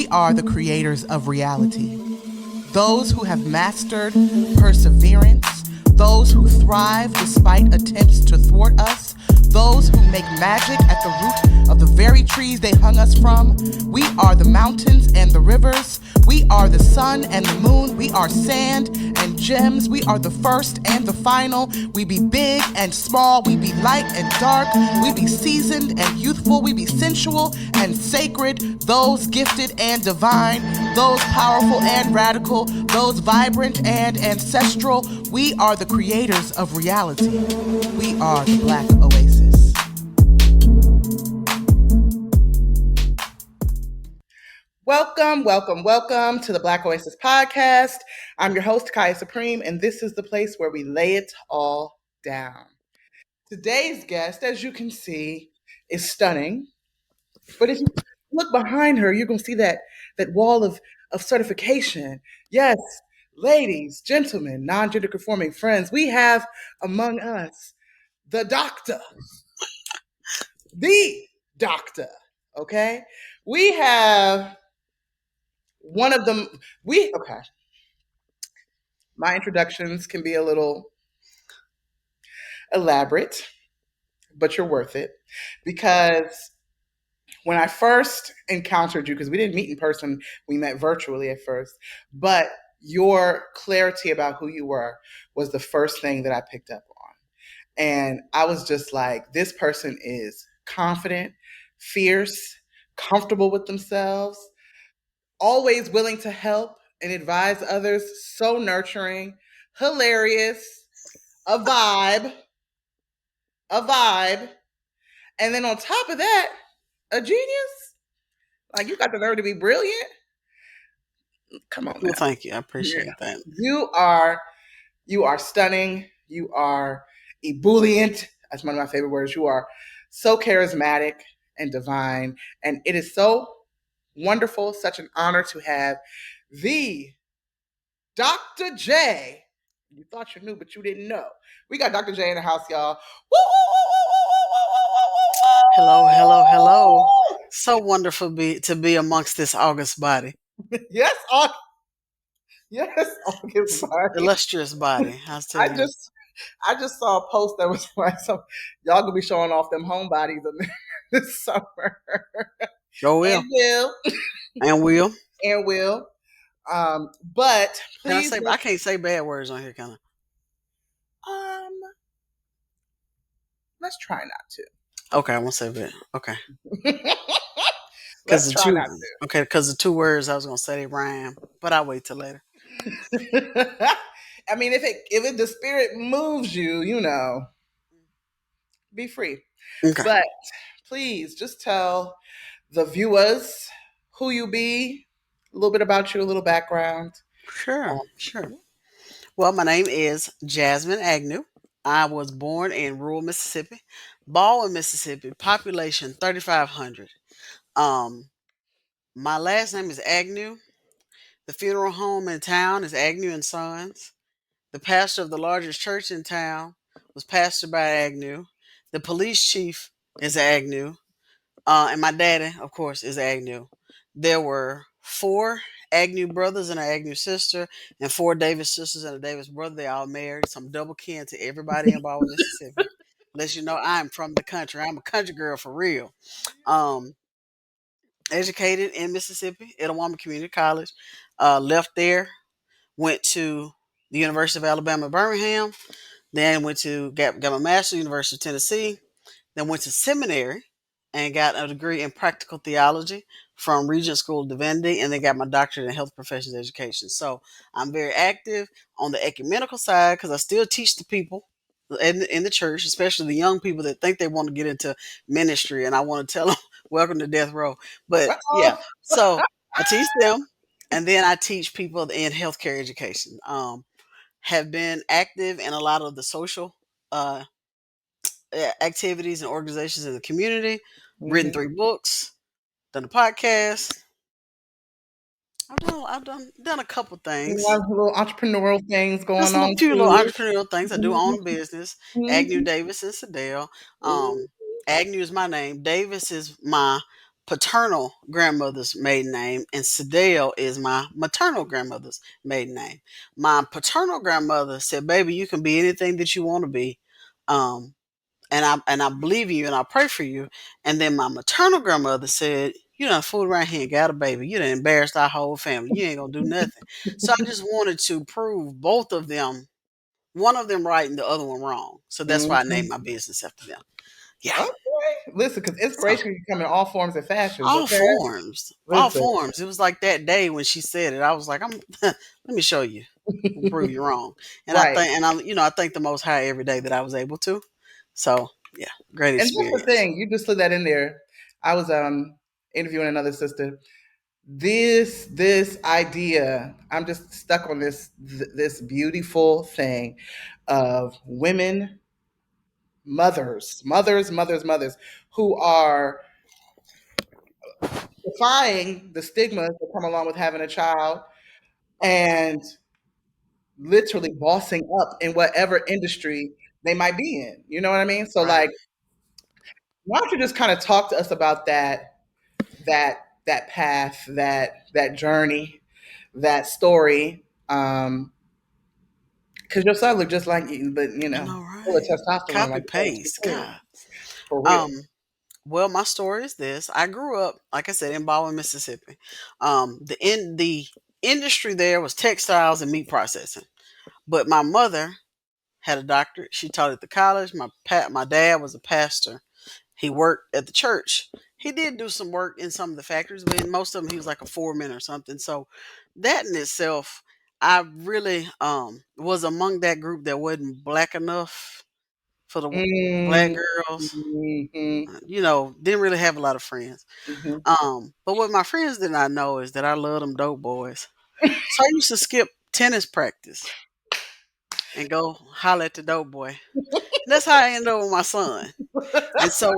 We are the creators of reality. Those who have mastered perseverance, those who thrive despite attempts to thwart us, those who make magic at the root of the very trees they hung us from. We are the mountains and the rivers. We are the sun and the moon. We are sand and gems. We are the first and the final. We be big and small. We be light and dark. We be seasoned and youthful. We be sensual and sacred. Those gifted and divine. Those powerful and radical. Those vibrant and ancestral. We are the creators of reality. We are the Black Oasis. Welcome, welcome, welcome to the Black Oasis podcast. I'm your host, Kaya Supreme, and this is the place where we lay it all down. Today's guest, as you can see, is stunning. But if you look behind her, you're going to see that wall of certification. Yes, ladies, gentlemen, non-gender conforming friends, we have among us the doctor. The doctor, okay? We have one of them, okay. My introductions can be a little elaborate, but you're worth it. Because when I first encountered you, because we didn't meet in person, we met virtually at first, but your clarity about who you were was the first thing that I picked up on. And I was just like, this person is confident, fierce, comfortable with themselves, always willing to help and advise others, so nurturing, hilarious, a vibe, and then on top of that, a genius. Like, you got the nerve to be brilliant. Come on. Well, thank you. I appreciate that. You are stunning. You are ebullient. That's one of my favorite words. You are so charismatic and divine, and it is so wonderful, such an honor to have the Dr. J. You thought you knew, but you didn't know. We got Dr. J in the house, y'all. Hello, hello, hello. So wonderful to be amongst this august body. Yes, August body. Illustrious body. I just saw a post that was like, so y'all gonna be showing off them homebodies this summer. Sure will. And will. And will. But please, I can't say bad words on here, can I? Let's try not to. Okay, I won't say bad. Okay. Let's try not to. Okay, because the two words I was gonna say they rhyme, but I'll wait till later. I mean, if the spirit moves you, be free. Okay. But please just tell the viewers who you be, a little bit about you, a little background. Sure. Well, my name is Jasmine Agnew. I was born in rural Mississippi, Baldwin, Mississippi, population 3,500. My last name is Agnew. The funeral home in town is Agnew and Sons. The pastor of the largest church in town was pastored by Agnew. The police chief is Agnew. And my daddy, of course, is Agnew. There were 4 Agnew brothers and an Agnew sister, and 4 Davis sisters and a Davis brother. They all married. So I'm double kin to everybody involved in Mississippi. Let you know I'm from the country. I'm a country girl for real. Educated in Mississippi at Itawamba Community College. Left there, went to the University of Alabama, Birmingham. Then went to got my master's at University of Tennessee. Then went to seminary and got a degree in practical theology from Regent School of Divinity, and then got my doctorate in health professions education. So I'm very active on the ecumenical side because I still teach the people in the church, especially the young people that think they want to get into ministry, and I want to tell them, welcome to death row. But yeah, so I teach them, and then I teach people in healthcare education. Have been active in a lot of the social activities and organizations in the community, written 3 books, done a podcast. I've done a couple things. A lot of little entrepreneurial things going Just on. A few little entrepreneurial things. I do own a business. Agnew, Davis, and Sedale. Agnew is my name. Davis is my paternal grandmother's maiden name, and Sadell is my maternal grandmother's maiden name. My paternal grandmother said, "Baby, you can be anything that you want to be, um, and I believe in you, and I pray for you." And then my maternal grandmother said, "You done fooled around here and got a baby. You done embarrassed our whole family. You ain't gonna do nothing." So I just wanted to prove both of them, one of them right and the other one wrong. So that's why I named Mhm. my business after them. Yeah. Okay. Listen, because So inspiration can come in all forms and fashions, all okay? forms, all Listen. forms. It was like that day when she said it. I was like, "I'm." Let me show you. We'll prove you wrong. And I Right. think, and I thank the Most High every day that I was able to. So yeah, great And that's the experience. thing, you just slid that in there. I was interviewing another sister. This idea, I'm just stuck on this beautiful thing of women, mothers who are defying the stigmas that come along with having a child and literally bossing up in whatever industry they might be in. You know what I mean? So Right. like, why don't you just kind of talk to us about that path, that journey, that story? Because your son looked just like you, but I know, full of right? testosterone, Copy like you told us paste. before. God. For real. Um. Well, my story is this. I grew up, like I said, in Baldwin, Mississippi. The industry there was textiles and meat processing. But my mother had a doctorate. She taught at the college. My dad was a pastor. He worked at the church. He did do some work in some of the factories, but in most of them he was like a foreman or something. So that in itself, I really was among that group that wasn't black enough for the black Mm, girls. mhm, Didn't really have a lot of friends. mhm. But what my friends did not know is that I love them dope boys. So I used to skip tennis practice and go holler at the dope boy. And that's how I ended up with my son. And so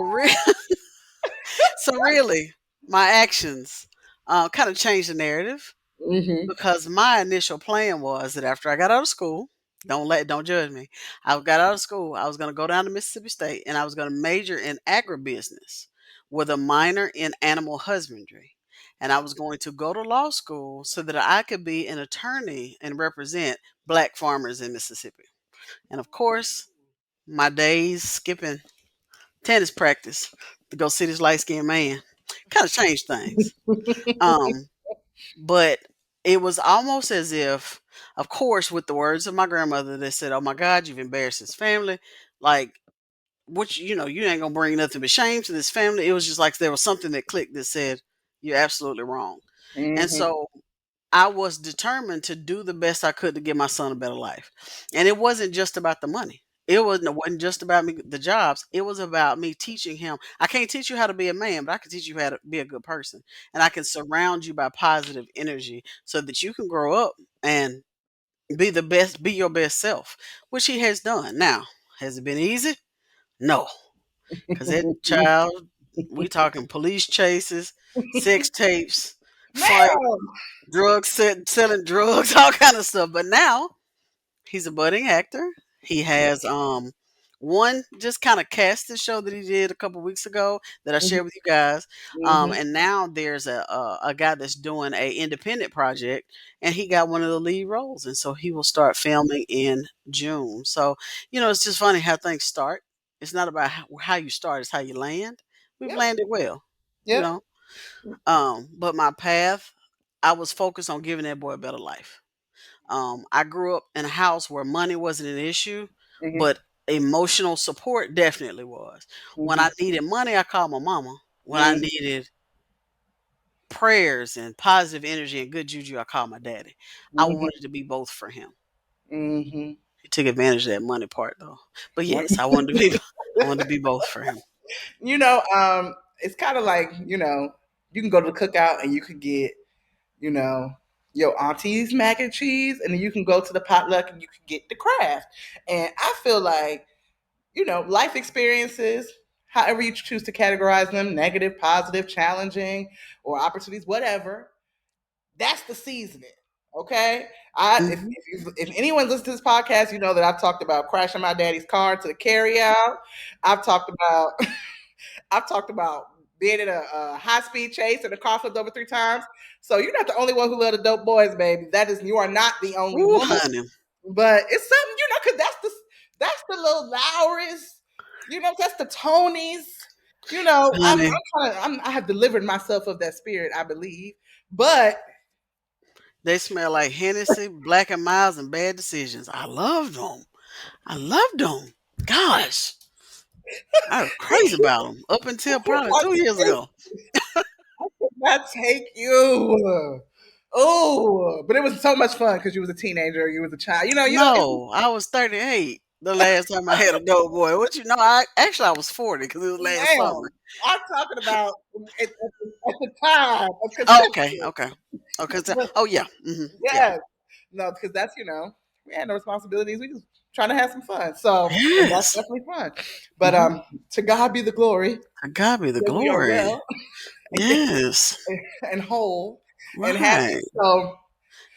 really, my actions kind of changed the narrative Mhm. because my initial plan was that after I got out of school, don't judge me. I got out of school, I was going to go down to Mississippi State and I was going to major in agribusiness with a minor in animal husbandry. And I was going to go to law school so that I could be an attorney and represent black farmers in Mississippi. And of course, my days skipping tennis practice to go see this light skinned man kind of changed things. Um, but it was almost as if, of course, with the words of my grandmother that said, "Oh my God, you've embarrassed his family." Like, you ain't gonna bring nothing but shame to this family. It was just like there was something that clicked that said, "You're absolutely wrong." And Mhm. so I was determined to do the best I could to give my son a better life. And it wasn't just about the money. It wasn't just about me the jobs. It was about me teaching him. I can't teach you how to be a man, but I can teach you how to be a good person. And I can surround you by positive energy so that you can grow up and be your best self, which he has done. Now, has it been easy? No. Cause that child, we talking police chases, sex tapes, fight Ma'am. selling drugs, all kind of stuff. But now he's a budding actor. He has one just kind of casting show that he did a couple weeks ago that I Mhm, shared with you guys. mhm. And now there's a guy that's doing a independent project, and he got one of the lead roles, and so he will start filming in June. So it's just funny how things start. It's not about how you start; it's how you land. We've Yep. landed well, you Yep. know. But my path, I was focused on giving that boy a better life. I grew up in a house where money wasn't an issue, Mhm, but emotional support definitely was. When I mhm, needed money, I called my mama. When I mhm, needed prayers and positive energy and good juju, I called my daddy. I mhm, wanted to be both for him. mhm. He took advantage of that money part though. But yes, I wanted to be I wanted to be both for him. You know, it's kind of like, you can go to the cookout and you could get, you know, your auntie's mac and cheese, and then you can go to the potluck and you can get the craft. And I feel like, life experiences, however you choose to categorize them, negative, positive, challenging, or opportunities, whatever, that's the seasoning. Okay. Mhm. If anyone listens to this podcast, you know that I've talked about crashing my daddy's car to the carry out. I've talked about I've talked about being in a high speed chase and the car flipped over 3 times. So you're not the only one who love the dope boys, baby. That is, you are not the only Ooh, woman. honey. But it's something, because that's the little Lowrys, that's the Tonys. Honey, I have delivered myself of that spirit, I believe. But they smell like Hennessy, Black and Miles, and Bad Decisions. I loved them. I loved them. Gosh, I was crazy about them up until probably I 2 years ago. could not take you. Oh, but it was so much fun because you was a teenager, you was a child. No, I was 38 the last time I had a dope boy. What you know? I was 40 because it was last summer. ma'am, I'm talking about at the time of Oh, okay, conception. okay, okay. But Oh yeah, yeah. yes, no, because that's we had no responsibilities. We just trying to have some fun. So, and that's Yes. definitely fun. But Mm-hmm. to God be the glory To God be the that we are glory. well Yes. and whole and happy. Right. So,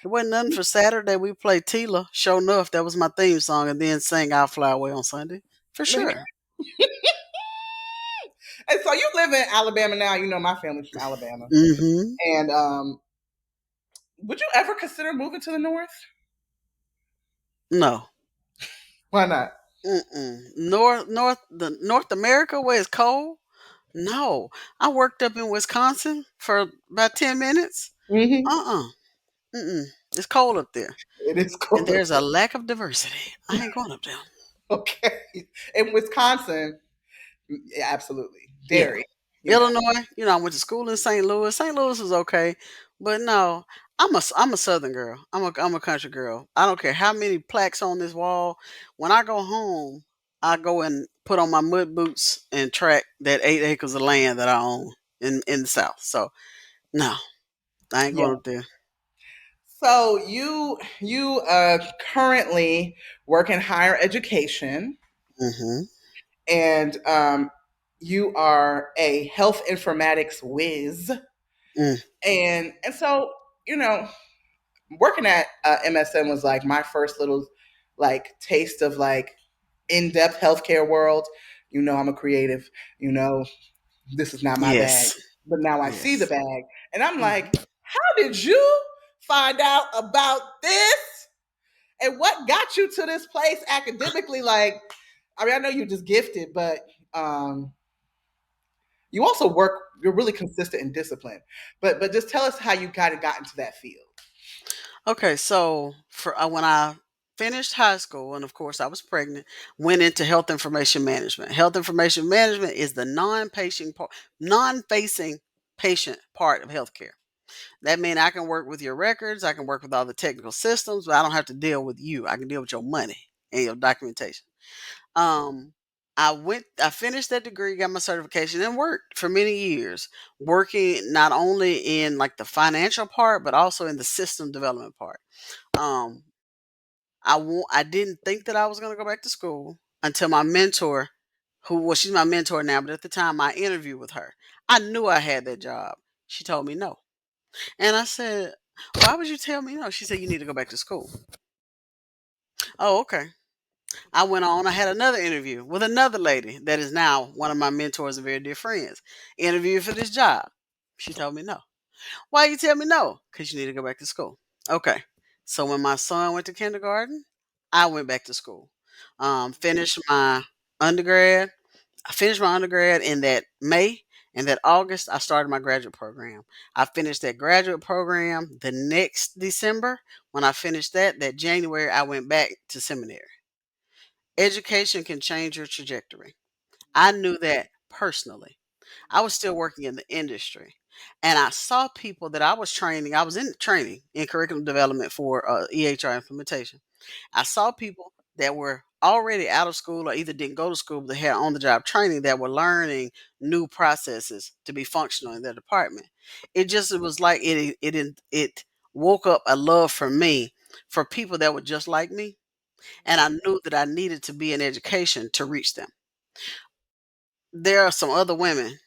It wasn't nothing for Saturday. We played Tila. Sure enough, that was my theme song, and then sang "I'll Fly Away" on Sunday. For and sure. so you live in Alabama now. You know my family's from Alabama, Mm-hmm. and would you ever consider moving to the north? No. Why not? North America where it's cold. No, I worked up in Wisconsin for about 10 minutes. Mm-hmm. Uh-uh. Mm-mm. It's cold up there, It is and cold up there's a lack of diversity. I ain't going up there. there. Okay, in Wisconsin, yeah, absolutely Yeah. dairy. You know. Illinois, I went to school in St. Louis. St. Louis was okay, but no, I'm a Southern girl. I'm a country girl. I don't care how many plaques on this wall. When I go home, I go and put on my mud boots and track that 8 acres of land that I own in the South. So no, I ain't going Yeah. up there. So you currently work in higher education, Mm-hmm. and you are a health informatics whiz, Mm, and so you know working at MSN was like my first little like taste of like in-depth healthcare world. I'm a creative. You know, this is not my bag, yes. but now I see the Yes. bag, and I'm Hmm. like, how did you find out about this? And what got you to this place academically? Like, I mean, I know you're just gifted, but um, you also work. You're really consistent and disciplined. But just tell us how you kind of got into that field. Okay, so for when I finished high school, and of course I was pregnant, went into health information management. Health information management is the non-facing patient part of healthcare. That means I can work with your records, I can work with all the technical systems, but I don't have to deal with you. I can deal with your money and your documentation. Um, I finished that degree, got my certification, and worked for many years, working not only in like the financial part, but also in the system development part. Um, I didn't think that I was going to go back to school until my mentor, she's my mentor now, but at the time I interviewed with her, I knew I had that job. She told me no, and I said, "Why would you tell me no?" She said, "You need to go back to school." Oh, okay. I went on. I had another interview with another lady that is now one of my mentors and very dear friends. Interviewed for this job. She told me no. Why you tell me no? Because you need to go back to school. Okay. So when my son went to kindergarten, I went back to school. Finished my undergrad. I finished my undergrad in that May. And that August, I started my graduate program. I finished that graduate program the next December. When I finished that January, I went back to seminary. Education can change your trajectory. I knew that personally. I was still working in the industry, and I saw people that I was training. I was in training in curriculum development for EHR implementation. I saw people that were already out of school or either didn't go to school, but they had on the job training that were learning new processes to be functional in their department. It was like it woke up a love for me for people that were just like me, and I knew that I needed to be in education to reach them. There are some other women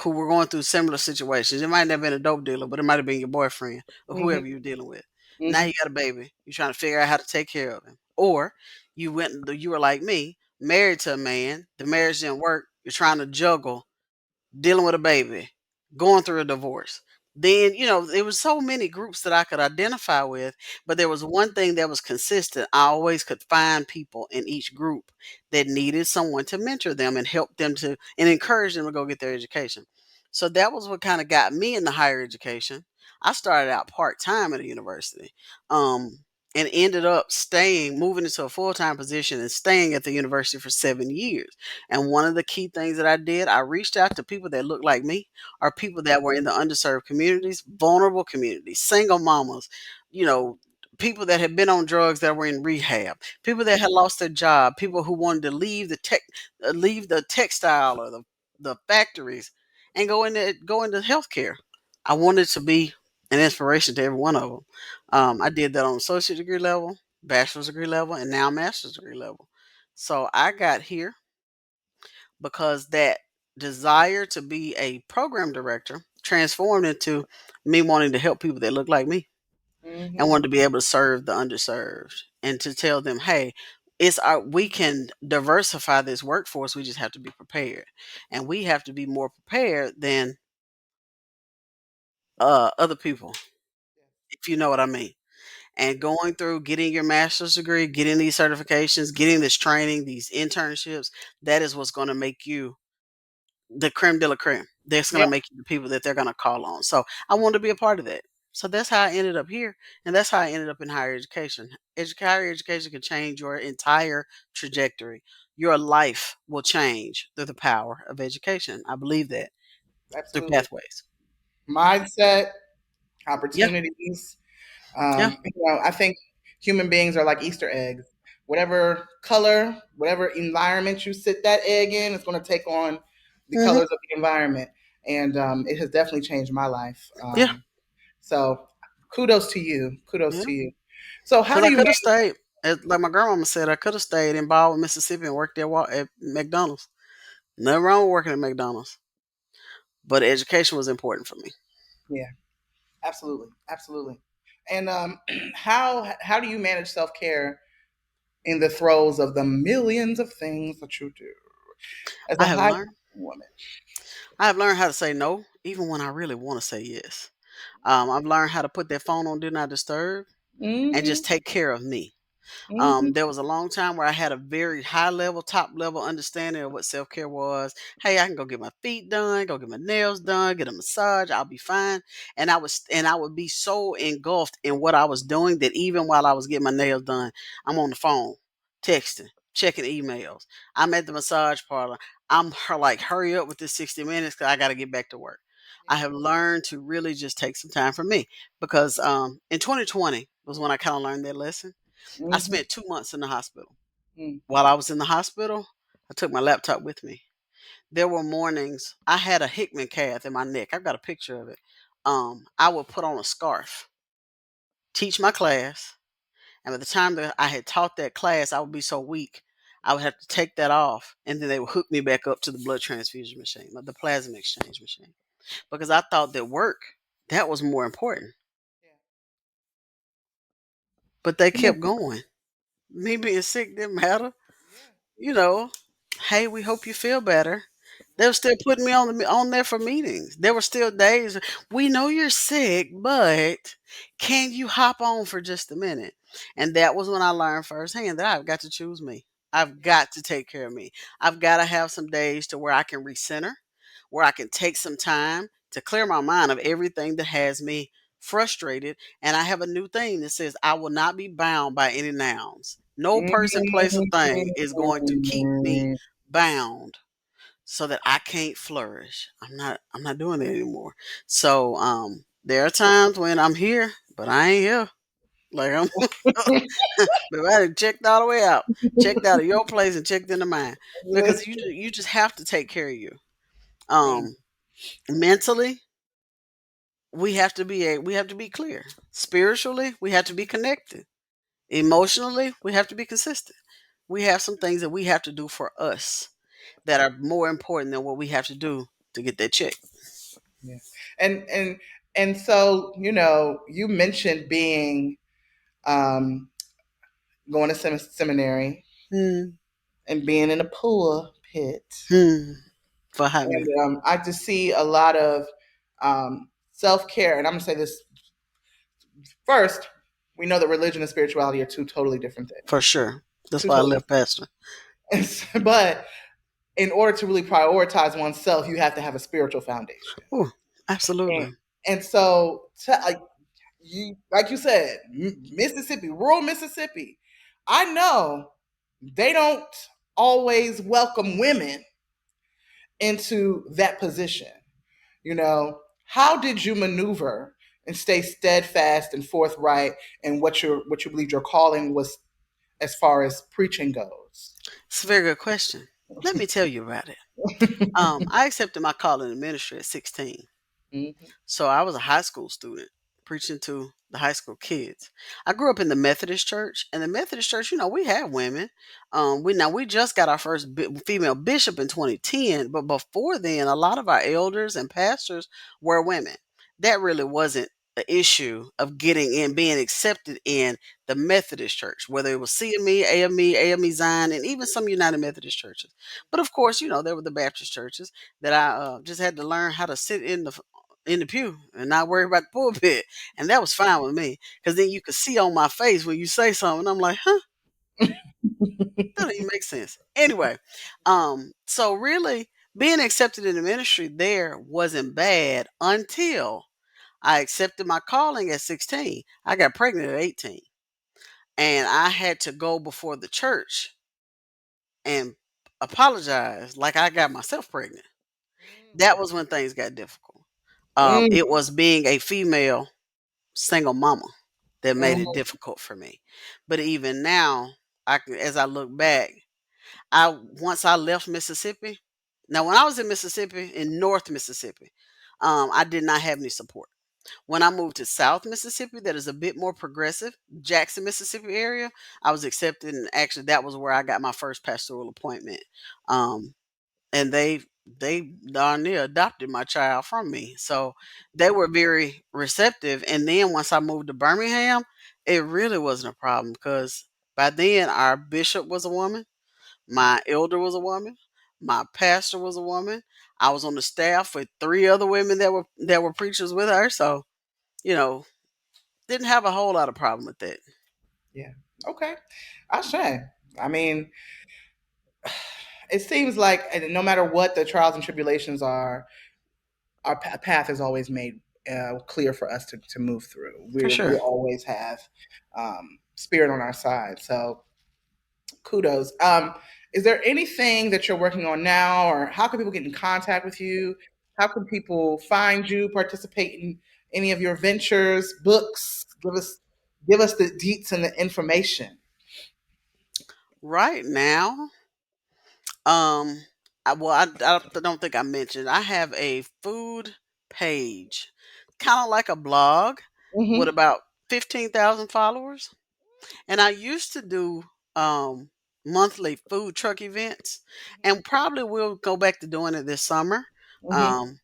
who were going through similar situations. It might not have been a dope dealer, but it might have been your boyfriend or Hmm. whoever you're dealing with. Now Hmm. you got a baby. You're trying to figure out how to take care of him. Or you were like me, married to a man. The marriage didn't work. You're trying to juggle dealing with a baby, going through a divorce. Then, there was so many groups that I could identify with, but there was one thing that was consistent. I always could find people in each group that needed someone to mentor them and help them to and encourage them to go get their education. So that was what kind of got me into higher education. I started out part-time at a university. And ended up moving into a full-time position and staying at the university for 7 years. And one of the key things that I did, I reached out to people that looked like me or people that were in the underserved communities, vulnerable communities, single mamas, you know, people that had been on drugs that were in rehab, people that had lost their job, people who wanted to leave the textile or the factories and go into healthcare. I wanted to be an inspiration to every one of them. I did that on associate degree level, bachelor's degree level, and now master's degree level. So I got here because that desire to be a program director transformed into me wanting to help people that look like me and Hmm. wanted to be able to serve the underserved and to tell them, hey, we can diversify this workforce. We just have to be prepared, and we have to be more prepared than other people, if you know what I mean. And going through getting your master's degree, getting these certifications, getting this training, these internships, that is what's going to make you the creme de la creme. That's going Yeah, to make you the people that they're going to call on. So I wanted to be a part of that. So that's how I ended up here. And that's how I ended up in higher education. Higher education can change your entire trajectory. Your life will change through the power of education. I believe that through absolutely. pathways. Mindset, Yeah. opportunities. Yeah. I think human beings are like Easter eggs. Whatever color, whatever environment you sit that egg in, it's going to take on the Hmm. colors of the environment. And it has definitely changed my life. Yeah. So kudos to you. Kudos Yeah. to you. So how Because do I you could have manage? stayed, like my grandmama said, I could have stayed in Baldwin, Mississippi and worked there at McDonald's. Nothing wrong with working at McDonald's, but education was important for me. Yeah, absolutely. Absolutely. And how do you manage self-care in the throes of the millions of things that you do as I a have high learned. woman? I have learned how to say no, even when I really want to say yes. I've learned how to put that phone on Do Not Disturb and Hmm. just take care of me. Hmm. There was a long time where I had a very high level, top level understanding of what self care was. Hey, I can go get my feet done, go get my nails done, get a massage, I'll be fine. And I would be so engulfed in what I was doing that even while I was getting my nails done, I'm on the phone, texting, checking emails. I'm at the massage parlor. Like, hurry up with this 60 minutes because I got to get back to work. I have learned to really just take some time for me because in 2020 was when I kind of learned that lesson. I Hmm. spent 2 months in the hospital. Hmm. While I was in the hospital, I took my laptop with me. There were mornings I had a Hickman cath in my neck. I've got a picture of it. I would put on a scarf, teach my class, and by the time that I had taught that class, I would be so weak. I would have to take that off, and then they would hook me back up to the blood transfusion machine, the plasma exchange machine, because I thought that work that was more important. But they Yeah. kept going. Me being sick didn't matter. Yeah. you know, hey, we hope you feel better. They were still putting me on there for meetings. There were still days. We know you're sick, but can you hop on for just a minute? And that was when I learned firsthand that I've got to choose me. I've got to take care of me. I've got to have some days to where I can recenter, where I can take some time to clear my mind of everything that has me frustrated. And I have a new thing that says I will not be bound by any nouns. No person, place, or thing is going to keep me Mhm. bound so that I can't flourish. I'm not doing it anymore. So there are times when I'm here, but I ain't here. Like I'm but I done checked all the way out. Checked out of your place and checked into mine. Because you just have to take care of you. Yeah. Um mentally, we have to be clear. Spiritually, we have to be connected. Emotionally, we have to be consistent. We have some things that we have to do for us that are more important than what we have to do to get that check. Yeah. And and so you mentioned being um, going to seminary Hmm. and being in a pool pit. Hmm. For how And many? I just see a lot of self care. And I'm going to say this first: we know that religion and spirituality are two totally different For things. sure. That's Two why I totally left Pastor. different. But in order to really prioritize oneself, you have to have a spiritual foundation. Oh, And, absolutely. and so, like you said, Mississippi, rural Mississippi, I know they don't always welcome women into that position. You know, how did you maneuver and stay steadfast and forthright in what you believe your calling was as far as preaching goes? It's a very good question. Let me tell you about it. I accepted my calling in ministry at 16. Mhm. So I was a high school student preaching to the high school kids. I grew up in the Methodist church, and the Methodist church, we have women. We just got our first female bishop in 2010, but before then, a lot of our elders and pastors were women. That really wasn't the issue of getting in, being accepted in the Methodist church, whether it was CME, AME Zion, and even some United Methodist churches. But of course, there were the Baptist churches that I just had to learn how to sit in the pew and not worry about the pulpit. And that was fine with me because then you could see on my face when you say something. I'm like, huh, that don't even make sense. Anyway, so really being accepted in the ministry there wasn't bad until I accepted my calling at 16. I got pregnant at 18 and I had to go before the church and apologize like I got myself pregnant. That was when things got difficult. Mm, It was being a female single mama that made it mhm, difficult for me. But even now, as I look back, once I left Mississippi. Now, when I was in Mississippi, in North Mississippi, I did not have any support. When I moved to South Mississippi, that is a bit more progressive, Jackson, Mississippi area, I was accepted, and actually, that was where I got my first pastoral appointment. Um, and they darn near adopted my child from me. So they were very receptive. And then once I moved to Birmingham, it really wasn't a problem because by then our bishop was a woman, my elder was a woman, my pastor was a woman. I was on the staff with three other women that were preachers with her. So, you know, didn't have a whole lot of problem with that. yeah. Okay. I say. I mean, it seems like no matter what the trials and tribulations are, our path is always made clear for us to move through. For We sure. always have spirit on our side. So kudos. Is there anything that you're working on now, or how can people get in contact with you? How can people find you, participate in any of your ventures, books? Give us the deets and the information. Right now, Um, I don't think I mentioned. I have a food page, kind of like a blog, with Hmm. about 15,000 followers. And I used to do monthly food truck events, and probably will go back to doing it this summer. Hmm. Um,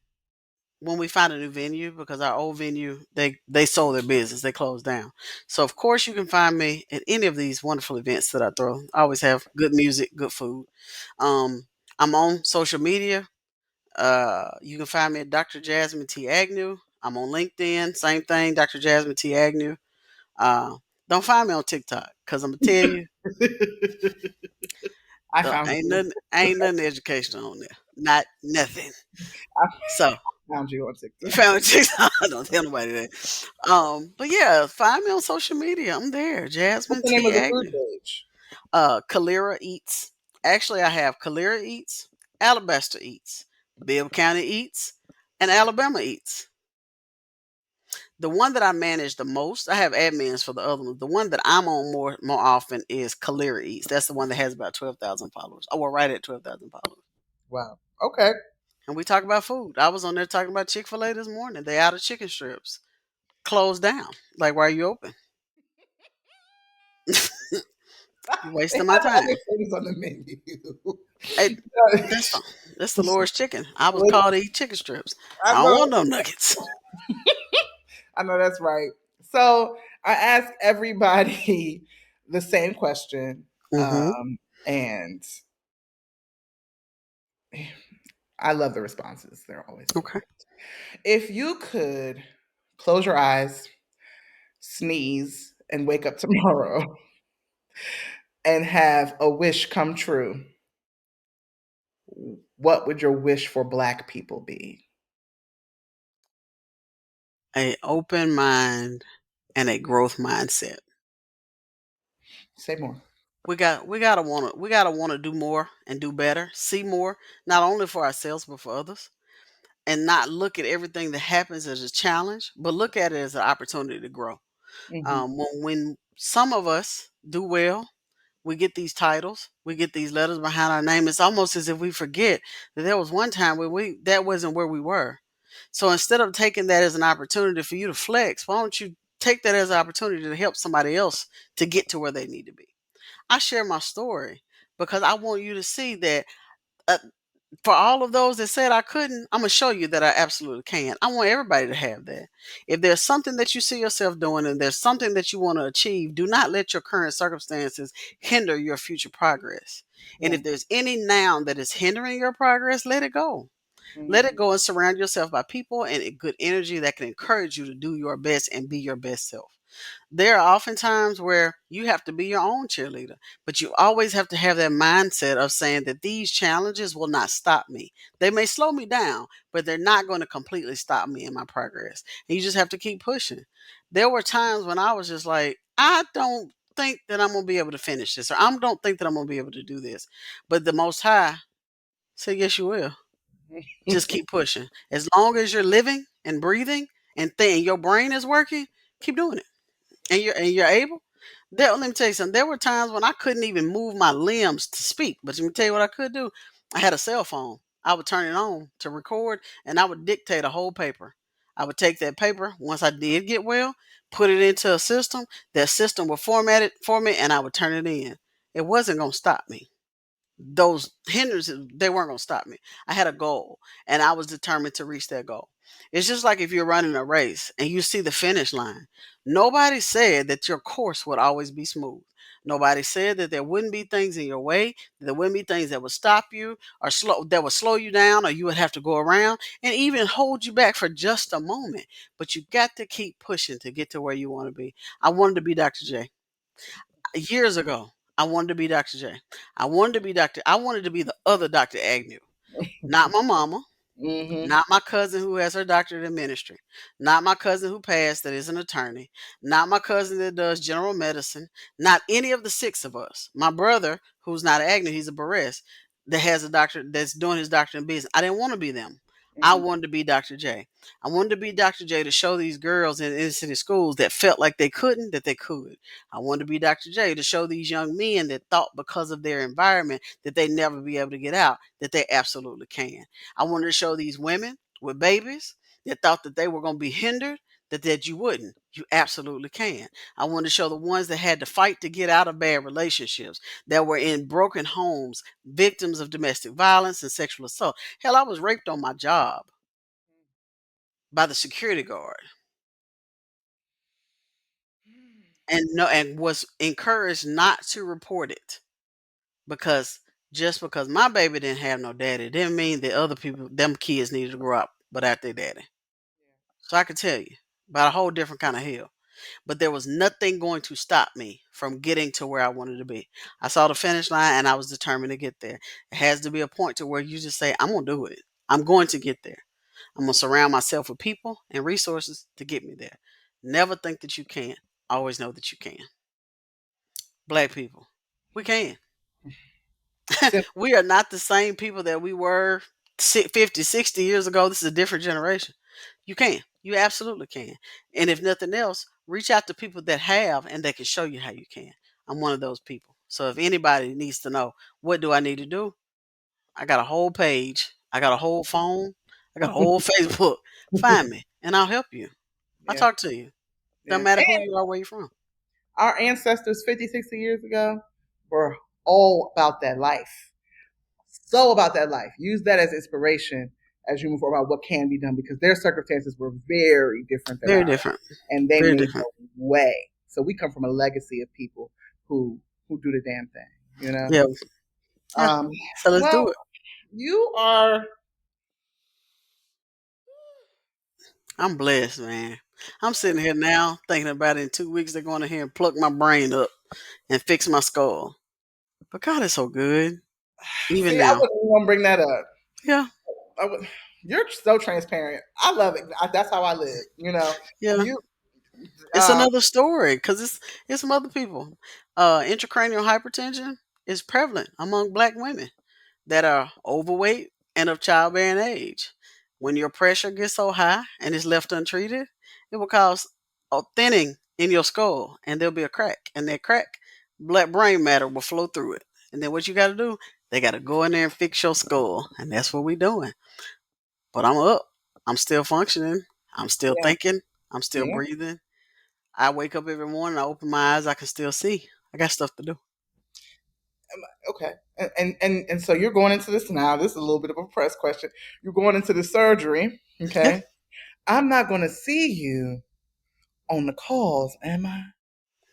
when we find a new venue, because our old venue they sold their business, they closed down. So of course you can find me at any of these wonderful events that I throw. I always have good music, good food. um I'm on social media. You can find me at Dr. Jasmine T. Agnew. I'm on LinkedIn, same thing, Dr. Jasmine T. Agnew. uh don't find me on TikTok because I'm gonna tell you, I found you. ain't nothing educational on there, not nothing. I So found you on you TikTok. found TikTok. Don't tell nobody that. But yeah, find me on social media. I'm there. What's Jasmine the name T. of the food Agnew. page? Calera Eats. Actually, I have Calera Eats, Alabaster Eats, Bibb County Eats, and Alabama Eats. The one that I manage the most, I have admins for the other ones. The one that I'm on more often is Calera Eats. That's the one that has about 12,000 followers. Oh, well, right at 12,000 followers. Wow. Okay. And we talk about food. I was on there talking about Chick-fil-A this morning. They out of chicken strips. Closed down. Like, why are you open? You They wasting my have time. other things on the menu. Hey, that's the that's the Lord's chicken. I was Which called to eat chicken strips. I I don't know, want no nuggets. I know that's right. So I ask everybody the same question, Hmm. and I love the responses. They're always so Okay. great. If you could close your eyes, sneeze, and wake up tomorrow and have a wish come true, what would your wish for Black people be? A open mind and a growth mindset. Say more. We gotta wanna do more and do better, see more, not only for ourselves but for others, and not look at everything that happens as a challenge, but look at it as an opportunity to grow. Hmm. When some of us do well, we get these titles, we get these letters behind our name. It's almost as if we forget that there was one time where we that wasn't where we were. So instead of taking that as an opportunity for you to flex, why don't you take that as an opportunity to help somebody else to get to where they need to be? I share my story because I want you to see that uh, for all of those that said I couldn't, I'm gonna show you that I absolutely can. I want everybody to have that. If there's something that you see yourself doing and there's something that you want to achieve, do not let your current circumstances hinder your future progress. And if Mm-hmm. there's any now that is hindering your progress, let it go. Let it go and surround yourself by people and a good energy that can encourage you to do your best and be your best self. There are often times where you have to be your own cheerleader, but you always have to have that mindset of saying that these challenges will not stop me. They may slow me down, but they're not going to completely stop me in my progress. And you just have to keep pushing. There were times when I was just like, I don't think that I'm going to be able to finish this, or I don't think that I'm going to be able to do this. But the Most High said, yes, you will. Just keep pushing. As long as you're living and breathing and your brain is working, keep doing it and you're able. Let me tell you something. There were times when I couldn't even move my limbs to speak. But let me tell you what I could do. I had a cell phone. I would turn it on to record and I would dictate a whole paper. I would take that paper once I did get well, put it into a system. That system would format it for me and I would turn it in. It wasn't gonna stop me. Those hindrances, they weren't going to stop me. I had a goal and I was determined to reach that goal. It's just like if you're running a race and you see the finish line. Nobody said that your course would always be smooth. Nobody said that there wouldn't be things in your way, that there wouldn't be things that would stop you or that would slow you down or you would have to go around and even hold you back for just a moment. But you got to keep pushing to get to where you want to be. I wanted to be Dr. J. Years ago. I wanted to be Dr. J. I wanted to be the other Dr. Agnew. Not my mama, Mm-hmm. not my cousin who has her doctorate in ministry, not my cousin who passed that is an attorney, not my cousin that does general medicine, not any of the six of us. My brother, who's not an Agnew, he's a Barres, that has a doctor that's doing his doctorate in business. I didn't want to be them. I Mm-hmm. wanted to be Dr. J. I wanted to be Dr. J to show these girls in inner city schools that felt like they couldn't, that they could. I wanted to be Dr. J to show these young men that thought because of their environment that they'd never be able to get out, that they absolutely can. I wanted to show these women with babies that thought that they were going to be hindered, that you wouldn't. You absolutely can. I wanted to show the ones that had to fight to get out of bad relationships, that were in broken homes, victims of domestic violence and sexual assault. Hell, I was raped on my job by the security guard and was encouraged not to report it because just because my baby didn't have no daddy didn't mean that other people, them kids needed to grow up without their daddy. So I could tell you about a whole different kind of hell. But there was nothing going to stop me from getting to where I wanted to be. I saw the finish line and I was determined to get there. It has to be a point to where you just say, I'm going to do it. I'm going to get there. I'm going to surround myself with people and resources to get me there. Never think that you can't. Always know that you can. Black people, we can. Simple. We are not the same people that we were 50, 60 years ago. This is a different generation. You can. You absolutely can. And if nothing else, reach out to people that have and they can show you how you can. I'm one of those people. So if anybody needs to know, what do I need to do? I got a whole page. I got a whole phone. I got a whole Facebook. Find me and I'll help you. I'll Yeah. talk to you. Doesn't Yeah. matter who you are, where you're from. Our ancestors 50, 60 years ago were all about that life. So about that life. Use that as inspiration as you move forward about what can be done because their circumstances were very different than Very ours. different. And they Very made different. their way. So we come from a legacy of people who do the damn thing, you know? Yeah. Yeah. Um, So let's well, do it. you are I'm blessed, man. I'm sitting here now thinking about it. In 2 weeks, they're going in here and pluck my brain up and fix my skull. But God is so good, even See, I now. wouldn't even want to bring that up. Yeah, I would, you're so transparent. I love it. That's how I live. You know, yeah. you. It's another story because it's some other people. Intracranial hypertension is prevalent among Black women that are overweight and of childbearing age. When your pressure gets so high and is left untreated, it will cause a thinning in your skull, and there'll be a crack. And that crack, black brain matter will flow through it. And then what you got to do? They got to go in there and fix your skull, and that's what we're doing. But I'm up. I'm still functioning. I'm still Yeah. thinking. I'm still Yeah. breathing. I wake up every morning. I open my eyes. I can still see. I got stuff to do. Okay. And so you're going into this now. This is a little bit of a press question. You're going into the surgery. Yeah. Okay. I'm not going to see you on the calls, am I?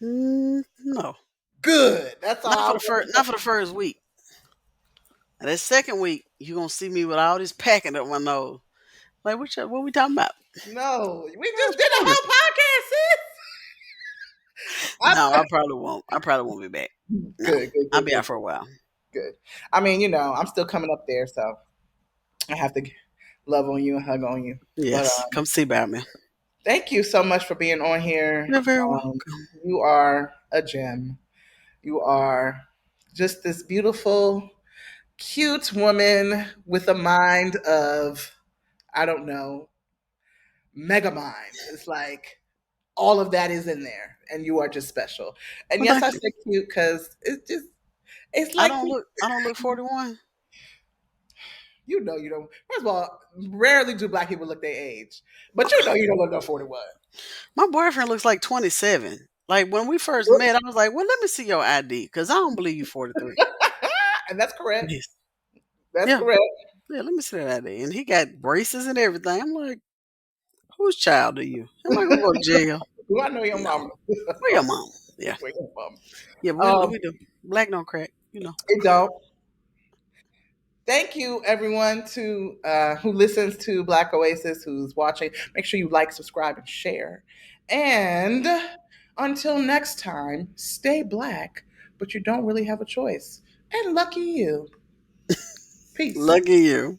No, Good. That's all not I for the want first. to Not for the first week. And that second week, you're gonna see me with all this packing up my nose. Like, what we talking about? know. No, we I just was did a promised. whole podcast, sis. No, I probably won't. I probably won't be back. No, Good, good, I'll good, be good, out for a while. good. I mean, I'm still coming up there, so I have to love on you and hug on you. But Yes, come see about me. thank you so much for being on here. You're very welcome. You are a gem. You are just this beautiful, cute woman with a mind of, I don't know, mega mind. It's like all of that is in there, and you are just special. And Well, yes, I thank you. say cute because it's I like don't look. I don't look 41. you don't. First of all, rarely do black people look their age, but you don't look no 41. My boyfriend looks like 27. Like when we first met, I was like, "Well, let me see your ID, because I don't believe you 43." And that's correct. Yes. That's Yeah, correct. yeah. Let me see that ID. And he got braces and everything. I'm like, "Whose child are you?" I'm like, "Gonna go to jail." Do I know your No, mama? where your mom? Yeah, Where your mama? yeah. But Um, we do. Black don't crack. it don't. Thank you, everyone, to who listens to Black Oasis, who's watching. Make sure you like, subscribe, and share. And until next time, stay black, but you don't really have a choice. And lucky you. Peace. Lucky you.